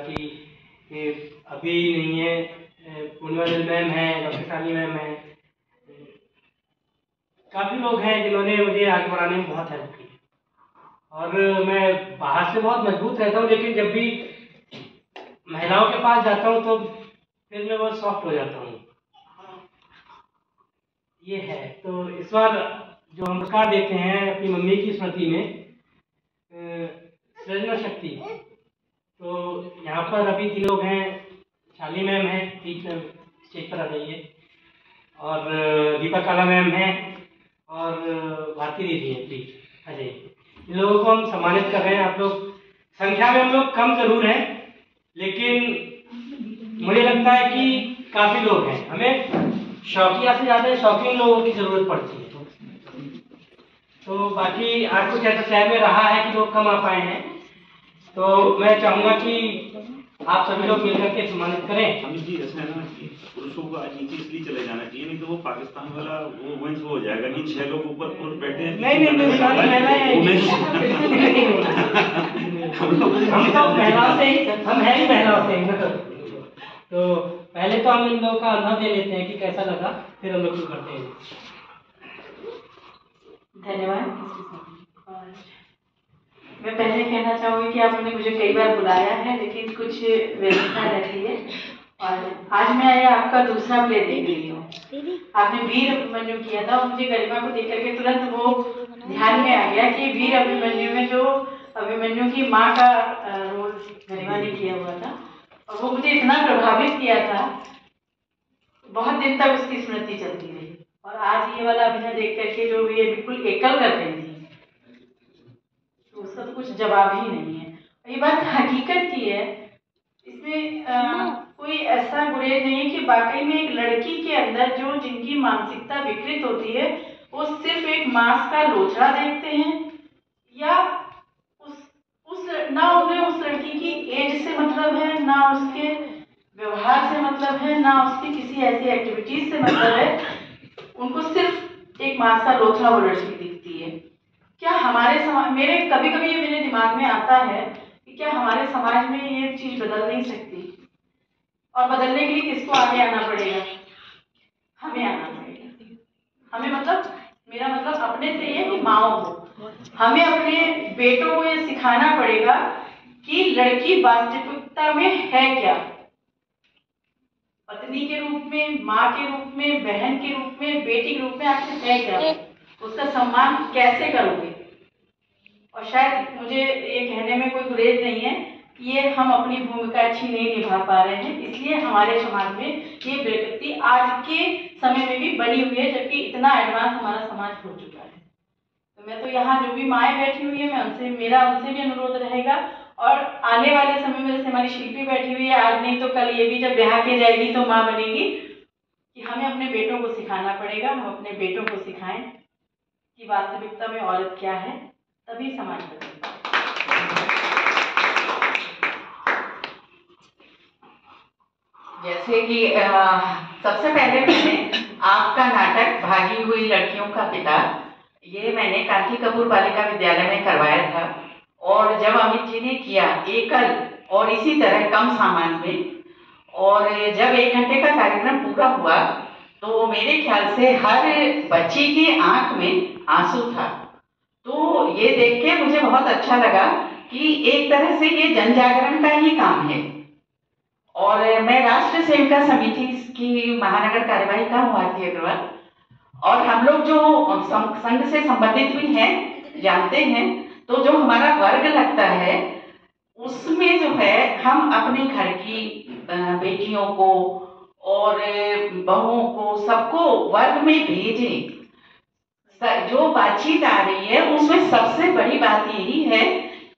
कि अभी नहीं है, पूर्णिमा मैम है, डॉक्टर शाली मैम है, काफ़ी लोग हैं जिन्होंने मुझे आगे बढ़ाने में बहुत हेल्प की। और मैं बाहर से बहुत मजबूत रहता हूँ, लेकिन जब भी महिलाओं के पास जाता हूँ तो फिर मैं बहुत सॉफ्ट हो जाता हूँ। ये है। तो इस बार जो हम पुरस्कार देते हैं अपनी मम्मी की स्मृति में, सृजन शक्ति, तो यहाँ पर अभी 3 लोग हैं। शाली मैम है, बीच में स्टेज पर आ जाइए, और दीपा काला मैम है, और भारती दीदी है, प्लीज आ जाइए। इन लोगों को हम सम्मानित कर रहे हैं। आप लोग संख्या में हम लोग कम जरूर हैं, लेकिन मुझे लगता है कि काफी लोग हैं। हमें शौकिया से ज्यादा शौकीन लोगों की जरूरत पड़ती है। तो बाकी आज कुछ ऐसा शहर में रहा है कि लोग कम आ पाए हैं, तो मैं चाहूंगा कि आप सभी लोग मिलकर के सम्मानित करें। अमित जी, ऐसा है ना कि पुरुषों को आज नीचे इसलिए चले जाना चाहिए, नहीं तो वो पाकिस्तान वाला वो वंश हो जाएगा कि 6 लोग ऊपर पुरुष बैठे हैं। नहीं, हम तो महिलाओं से ही, हम हैं ही महिलाओं से। तो पहले तो हम इन लोगों का अनुभव दे लेते हैं कि कैसा लगा, फिर हम लोग शुरू करते हैं। धन्यवाद। मैं पहले कहना चाहूँगी कि आपने मुझे कई बार बुलाया है, लेकिन कुछ व्यवस्था रहती है, और आज मैं आया आपका दूसरा प्ले देख रही हूँ। आपने वीर अभिमन्यु किया था, और मुझे गरिमा को देख करके तुरंत वो ध्यान में आ गया कि वीर अभिमन्यु में जो अभिमन्यु की माँ का रोल गरिमा ने किया हुआ था, और वो मुझे इतना प्रभावित किया था, बहुत दिन तक उसकी स्मृति चलती रही। और आज ये वाला अभिनय देख करके जो ये बिल्कुल एकल कर रही थी, तो उसका तो कुछ जवाब ही नहीं है। ये बात हकीकत की है, इसमें कोई ऐसा गुरेज नहीं है कि वाकई में एक लड़की के अंदर जो जिनकी मानसिकता विकृत होती है, वो सिर्फ एक मांस का लोचड़ा देखते हैं, या उस ना उन्हें उस लड़की की एज से मतलब है, ना उसके व्यवहार से मतलब है, ना उसकी किसी ऐसी एक्टिविटीज से मतलब है, उनको सिर्फ एक मांस का लोचड़ा वो लड़की दिखती है। क्या हमारे समाज, मेरे कभी कभी ये मेरे दिमाग में आता है कि क्या हमारे समाज में ये चीज बदल नहीं सकती, और बदलने के लिए किसको आगे आना पड़ेगा? हमें आना पड़ेगा। हमें मतलब, मेरा मतलब अपने से ये कि माओ को, हमें अपने बेटों को ये सिखाना पड़ेगा कि लड़की वास्तविकता में है क्या, पत्नी के रूप में, माँ के रूप में, बहन के रूप में, बेटी के रूप में आखिर है क्या, उसका सम्मान कैसे करोगे। और शायद मुझे ये कहने में कोई गुरेज नहीं है कि ये हम अपनी भूमिका अच्छी नहीं निभा पा रहे हैं, इसलिए हमारे समाज में ये विकृति आज के समय में भी बनी हुई है, जबकि इतना एडवांस हमारा समाज हो चुका है। तो मैं तो यहाँ जो भी माएँ बैठी हुई है, मैं उनसे भी अनुरोध रहेगा, और आने वाले समय में जैसे हमारी शिल्पी बैठी हुई है, आज नहीं तो कल ये भी जब ब्याह के जाएगी तो माँ बनेगी, कि हमें अपने बेटों को सिखाना पड़ेगा। हम अपने बेटों को सिखाएं कि वास्तविकता में औरत क्या है, तभी समाज बदलेगा। जैसे कि सबसे पहले मैंने आपका नाटक भागी हुई लड़कियों का पिता, ये मैंने कांची कपूर बालिका विद्यालय में करवाया था, और जब अमित जी ने किया एकल और इसी तरह कम सामान में, और जब 1 घंटे का कार्यक्रम पूरा हुआ तो मेरे ख्याल से हर बच्ची की आंख में आंसू था। तो ये देख के मुझे बहुत अच्छा लगा कि एक तरह से ये जन जागरण का ही काम है। और मैं राष्ट्र सेविका समिति की महानगर कार्यवाहिका हूँ आरती अग्रवाल, और हम लोग जो संघ से संबंधित भी हैं जानते हैं, तो जो हमारा वर्ग लगता है उसमें जो है हम अपने घर की बेटियों को और बहुओं को सबको वर्ग में भेजें। जो बातचीत आ रही है उसमें सबसे बड़ी बात यही है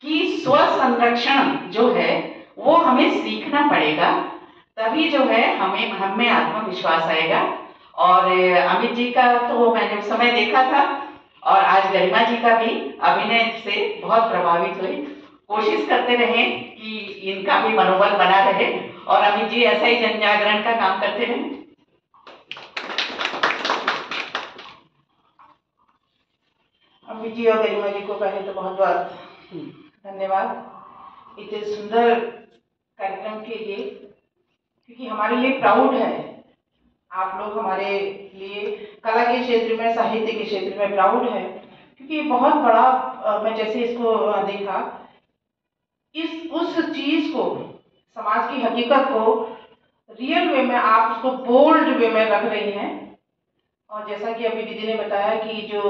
कि स्व संरक्षण जो है वो हमें सीखना पड़ेगा, तभी जो है हम में आत्मविश्वास आएगा। और अमित जी का तो मैंने उस समय देखा था, और आज गरिमा जी का भी अभिनय से बहुत प्रभावित हुई। कोशिश करते रहे कि इनका भी मनोबल बना रहे, और अमित जी ऐसा ही जन जागरण का काम करते रहे। अमित जी और गरिमा जी को पहले तो बहुत बहुत धन्यवाद। इतने सुंदर कार्यक्रम के लिए, क्योंकि हमारे लिए प्राउड है। आप लोग हमारे लिए कला के क्षेत्र में, साहित्य के क्षेत्र में प्राउड है, क्योंकि बहुत बड़ा मैं जैसे इसको देखा, उस चीज को, समाज की हकीकत को रियल वे में आप उसको बोल्ड वे में रख रही हैं। और जैसा कि अभी दीदी ने बताया कि जो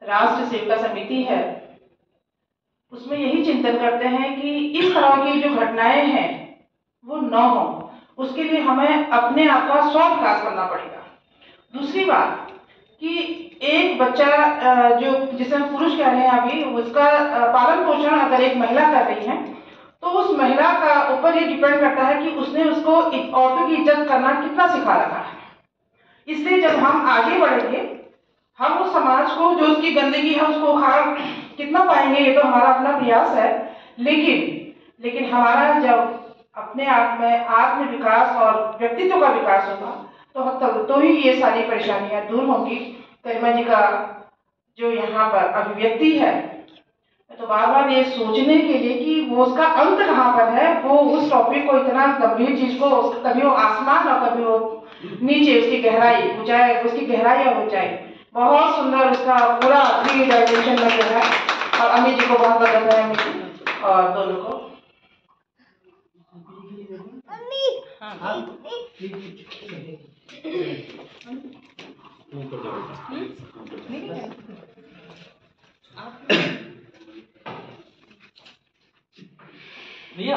राष्ट्र सेविका समिति है, उसमें यही चिंतन करते हैं कि इस तरह की जो घटनाएं हैं वो न हो, उसके लिए हमें अपने आप का स्व विकास करना पड़ेगा। दूसरी बात कि एक बच्चा जो जिसे हम पुरुष कह रहे हैं अभी, उसका पालन पोषण अगर एक महिला कर रही है तो उस महिला का ऊपर ये डिपेंड करता है कि उसने उसको औरतों की इज्जत करना कितना सिखा रखा है। इसलिए जब हम आगे बढ़ेंगे, हम उस समाज को जो उसकी गंदगी है उसको उखाड़ कितना पाएंगे, ये तो हमारा अपना प्रयास है। लेकिन हमारा जब अपने आप में आत्म विकास और व्यक्तित्व का विकास होगा तो ही ये सारी परेशानियां दूर होंगी। गरिमा जी का जो यहाँ पर अभिव्यक्ति है, तो बार बार ये सोचने के लिए कि वो उसका अंत कहाँ पर है, वो उस टॉपिक को, इतना गंभीर चीज को, कभी वो आसमान और कभी वो नीचे, उसकी गहराई, ऊंचाई, उसकी गहराई और ऊंचाई, बहुत सुंदर उसका पूरा 3 डायमेंशन में है। और अमित जी को बहुत बधाई है, अमित जी और दोनों को। भैया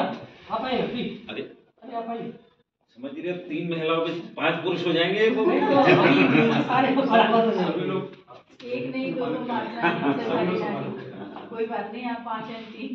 आप आइए प्लीज। अरे अरे आप आइए। समझ रहे, 3 महिलाओं में 5 पुरुष हो जाएंगे वो सारे बराबर हो सभी लोग। एक नहीं, 2 तो बात कोई बात नहीं, आप 5 हैं 3